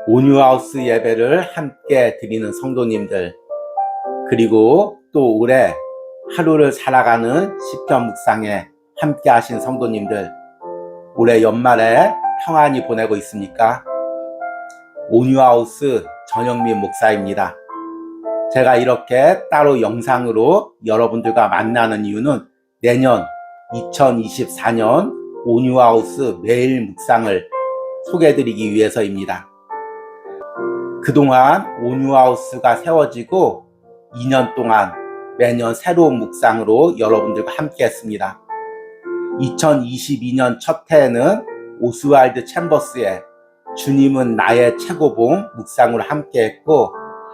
온유하우스 예배를 함께 드리는 성도님들, 그리고 또 올해 하루를 살아가는 시편 묵상에 함께 하신 성도님들, 올해 연말에 평안히 보내고 있습니까? 온유하우스 전영민 목사입니다. 제가 이렇게 따로 영상으로 여러분들과 만나는 이유는 내년 2024년 온유하우스 매일 묵상을 소개해드리기 위해서입니다. 그동안 온유하우스가 세워지고 2년 동안 매년 새로운 묵상으로 여러분들과 함께 했습니다. 2022년 첫 해에는 오스왈드 챔버스의 주님은 나의 최고봉 묵상으로 함께 했고,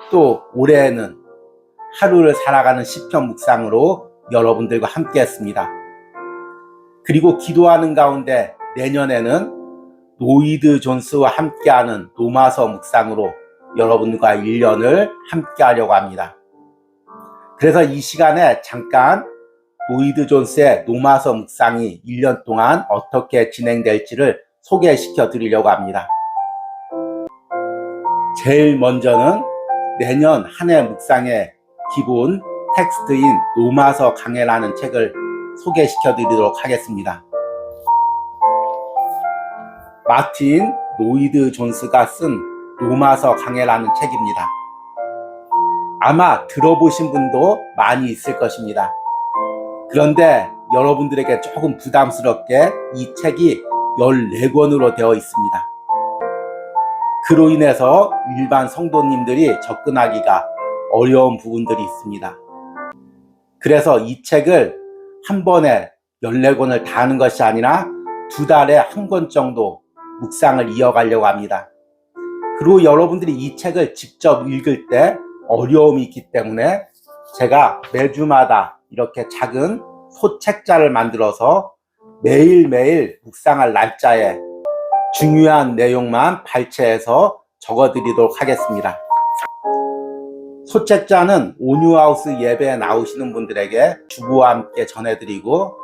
또 올해에는 하루를 살아가는 시편 묵상으로 여러분들과 함께 했습니다. 그리고 기도하는 가운데 내년에는 노이드 존스와 함께하는 로마서 묵상으로 여러분과 1년을 함께 하려고 합니다. 그래서 이 시간에 잠깐 노이드 존스의 로마서 묵상이 1년 동안 어떻게 진행될지를 소개시켜 드리려고 합니다. 제일 먼저는 내년 한 해 묵상의 기본 텍스트인 로마서 강해라는 책을 소개시켜 드리도록 하겠습니다. 마틴 노이드 존스가 쓴 로마서 강해라는 책입니다. 아마 들어보신 분도 많이 있을 것입니다. 그런데 여러분들에게 조금 부담스럽게 이 책이 14권으로 되어 있습니다. 그로 인해서 일반 성도님들이 접근하기가 어려운 부분들이 있습니다. 그래서 이 책을 한 번에 14권을 다 하는 것이 아니라 2달에 한 권 정도 묵상을 이어가려고 합니다. 그리고 여러분들이 이 책을 직접 읽을 때 어려움이 있기 때문에 제가 매주마다 이렇게 작은 소책자를 만들어서 매일매일 묵상할 날짜에 중요한 내용만 발췌해서 적어드리도록 하겠습니다. 소책자는 온유하우스 예배에 나오시는 분들에게 주보와 함께 전해드리고,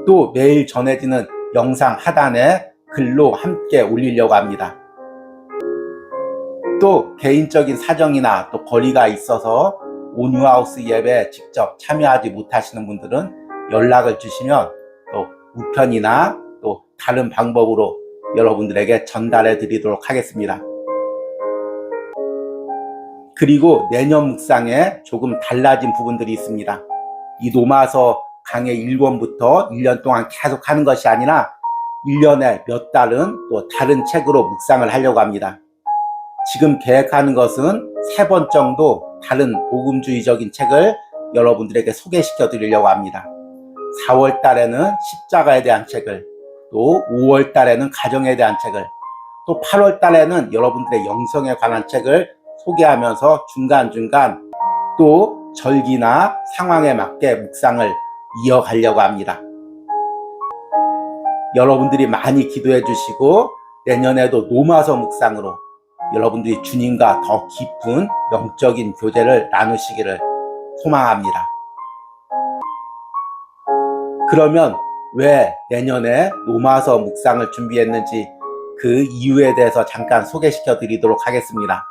또 매일 전해지는 영상 하단에 글로 함께 올리려고 합니다. 또 개인적인 사정이나 또 거리가 있어서 온유하우스 예배에 직접 참여하지 못하시는 분들은 연락을 주시면 또 우편이나 또 다른 방법으로 여러분들에게 전달해 드리도록 하겠습니다. 그리고 내년 묵상에 조금 달라진 부분들이 있습니다. 이 로마서 강해 1권부터 1년 동안 계속 하는 것이 아니라 1년에 몇 달은 또 다른 책으로 묵상을 하려고 합니다. 지금 계획하는 것은 3번 정도 다른 복음주의적인 책을 여러분들에게 소개시켜 드리려고 합니다. 4월 달에는 십자가에 대한 책을, 또 5월 달에는 가정에 대한 책을, 또 8월 달에는 여러분들의 영성에 관한 책을 소개하면서 중간중간 또 절기나 상황에 맞게 묵상을 이어가려고 합니다. 여러분들이 많이 기도해 주시고 내년에도 로마서 묵상으로 여러분들이 주님과 더 깊은 영적인 교제를 나누시기를 소망합니다. 그러면 왜 내년에 로마서 묵상을 준비했는지 그 이유에 대해서 잠깐 소개시켜 드리도록 하겠습니다.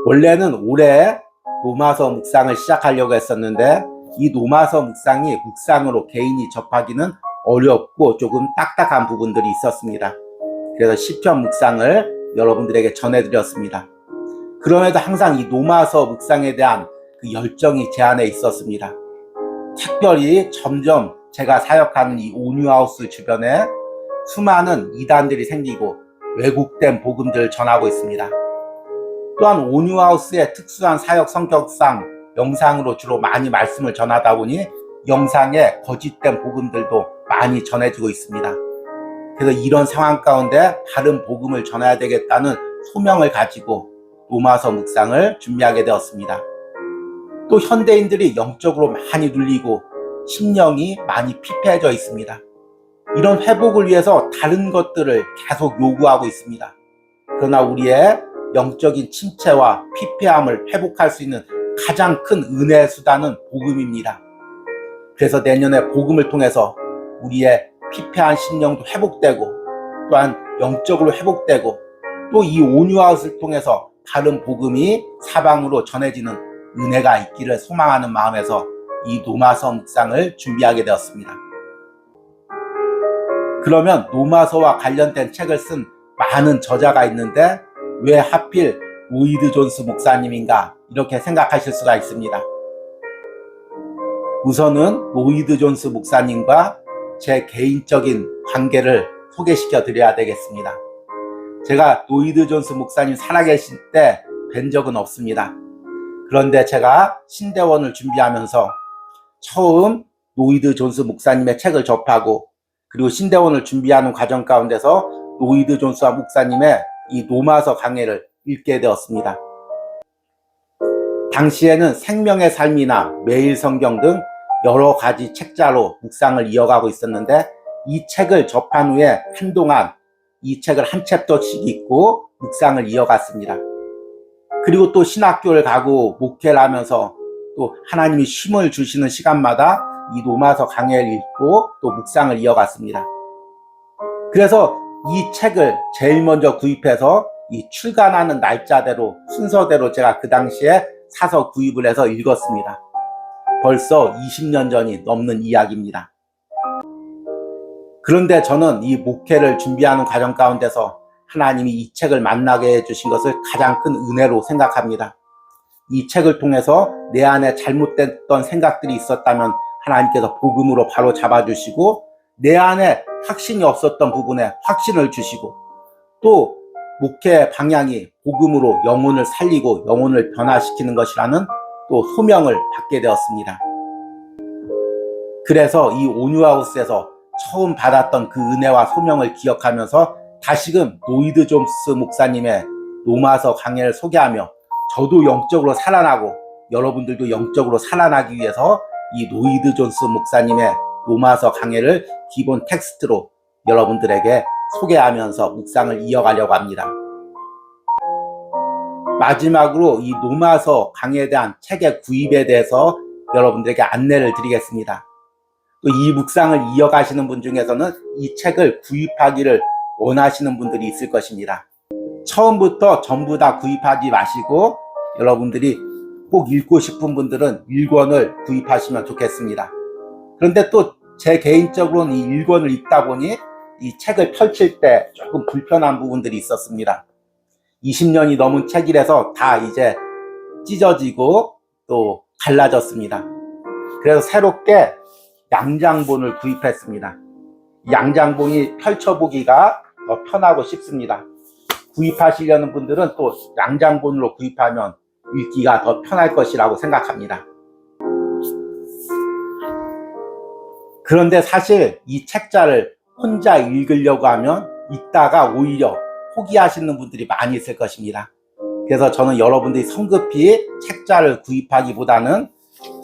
원래는 올해 로마서 묵상을 시작하려고 했었는데, 이 로마서 묵상이 묵상으로 개인이 접하기는 어렵고 조금 딱딱한 부분들이 있었습니다. 그래서 시편 묵상을 여러분들에게 전해드렸습니다. 그럼에도 항상 이 로마서 묵상에 대한 그 열정이 제 안에 있었습니다. 특별히 점점 제가 사역하는 이 온유하우스 주변에 수많은 이단들이 생기고 왜곡된 복음들을 전하고 있습니다. 또한 온유하우스의 특수한 사역 성격상 영상으로 주로 많이 말씀을 전하다 보니 영상에 거짓된 복음들도 많이 전해지고 있습니다. 그래서 이런 상황 가운데 바른 복음을 전해야 되겠다는 소명을 가지고 로마서 묵상을 준비하게 되었습니다. 또 현대인들이 영적으로 많이 눌리고 심령이 많이 피폐해져 있습니다. 이런 회복을 위해서 다른 것들을 계속 요구하고 있습니다. 그러나 우리의 영적인 침체와 피폐함을 회복할 수 있는 가장 큰 은혜의 수단은 복음입니다. 그래서 내년에 복음을 통해서 우리의 피폐한 심령도 회복되고, 또한 영적으로 회복되고, 또 이 온유아웃을 통해서 다른 복음이 사방으로 전해지는 은혜가 있기를 소망하는 마음에서 이 노마서 묵상을 준비하게 되었습니다. 그러면 노마서와 관련된 책을 쓴 많은 저자가 있는데 왜 하필 로이드 존스 목사님인가 이렇게 생각하실 수가 있습니다. 우선은 로이드 존스 목사님과 제 개인적인 관계를 소개시켜 드려야 되겠습니다. 제가 로이드 존스 목사님 살아계실 때 뵌 적은 없습니다. 그런데 제가 신대원을 준비하면서 처음 로이드 존스 목사님의 책을 접하고 그리고 신대원을 준비하는 과정 가운데서 로이드 존스 목사님의 이 노마서 강해를 읽게 되었습니다. 당시에는 생명의 삶이나 매일 성경 등 여러 가지 책자로 묵상을 이어가고 있었는데 이 책을 접한 후에 한동안 이 책을 한 챕터씩 읽고 묵상을 이어갔습니다. 그리고 또 신학교를 가고 목회를 하면서 또 하나님이 쉼을 주시는 시간마다 이 노마서 강해를 읽고 또 묵상을 이어갔습니다. 그래서 이 책을 제일 먼저 구입해서 이 출간하는 날짜대로 순서대로 제가 그 당시에 사서 구입을 해서 읽었습니다. 벌써 20년 전이 넘는 이야기입니다. 그런데 저는 이 목회를 준비하는 과정 가운데서 하나님이 이 책을 만나게 해주신 것을 가장 큰 은혜로 생각합니다. 이 책을 통해서 내 안에 잘못됐던 생각들이 있었다면 하나님께서 복음으로 바로 잡아주시고 내 안에 확신이 없었던 부분에 확신을 주시고 또 목회 방향이 복음으로 영혼을 살리고 영혼을 변화시키는 것이라는 또 소명을 받게 되었습니다. 그래서 이 온유하우스에서 처음 받았던 그 은혜와 소명을 기억하면서 다시금 로이드 존스 목사님의 노마서 강해를 소개하며 저도 영적으로 살아나고 여러분들도 영적으로 살아나기 위해서 이 로이드 존스 목사님의 노마서 강해를 기본 텍스트로 여러분들에게 소개하면서 묵상을 이어가려고 합니다. 마지막으로 이 노마서 강해에 대한 책의 구입에 대해서 여러분들에게 안내를 드리겠습니다. 또 이 묵상을 이어가시는 분 중에서는 이 책을 구입하기를 원하시는 분들이 있을 것입니다. 처음부터 전부 다 구입하지 마시고 여러분들이 꼭 읽고 싶은 분들은 1권을 구입하시면 좋겠습니다. 그런데 또 제 개인적으로는 이 1권을 읽다 보니 이 책을 펼칠 때 조금 불편한 부분들이 있었습니다. 20년이 넘은 책이라서 다 이제 찢어지고 또 갈라졌습니다. 그래서 새롭게 양장본을 구입했습니다. 양장본이 펼쳐보기가 더 편하고 쉽습니다. 구입하시려는 분들은 또 양장본으로 구입하면 읽기가 더 편할 것이라고 생각합니다. 그런데 사실 이 책자를 혼자 읽으려고 하면 읽다가 오히려 포기하시는 분들이 많이 있을 것입니다. 그래서 저는 여러분들이 성급히 책자를 구입하기보다는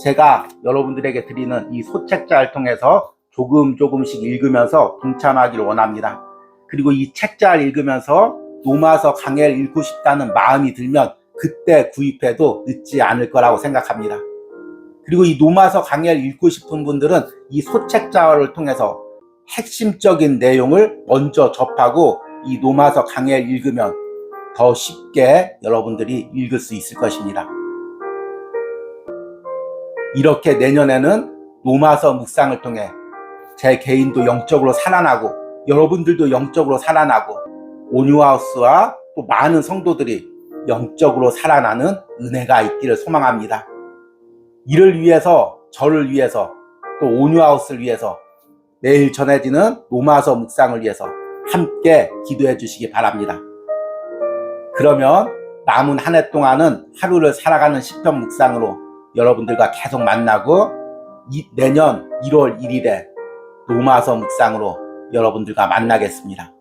제가 여러분들에게 드리는 이 소책자를 통해서 조금씩 읽으면서 동참하기를 원합니다. 그리고 이 책자를 읽으면서 노마서 강해를 읽고 싶다는 마음이 들면 그때 구입해도 늦지 않을 거라고 생각합니다. 그리고 이 노마서 강해를 읽고 싶은 분들은 이 소책자를 통해서 핵심적인 내용을 먼저 접하고 이 노마서 강해를 읽으면 더 쉽게 여러분들이 읽을 수 있을 것입니다. 이렇게 내년에는 노마서 묵상을 통해 제 개인도 영적으로 살아나고 여러분들도 영적으로 살아나고 온유하우스와 또 많은 성도들이 영적으로 살아나는 은혜가 있기를 소망합니다. 이를 위해서 저를 위해서 또 온유하우스를 위해서 매일 전해지는 노마서 묵상을 위해서 함께 기도해 주시기 바랍니다. 그러면 남은 한 해 동안은 하루를 살아가는 시편 묵상으로 여러분들과 계속 만나고 내년 1월 1일에 노마서 묵상으로 여러분들과 만나겠습니다.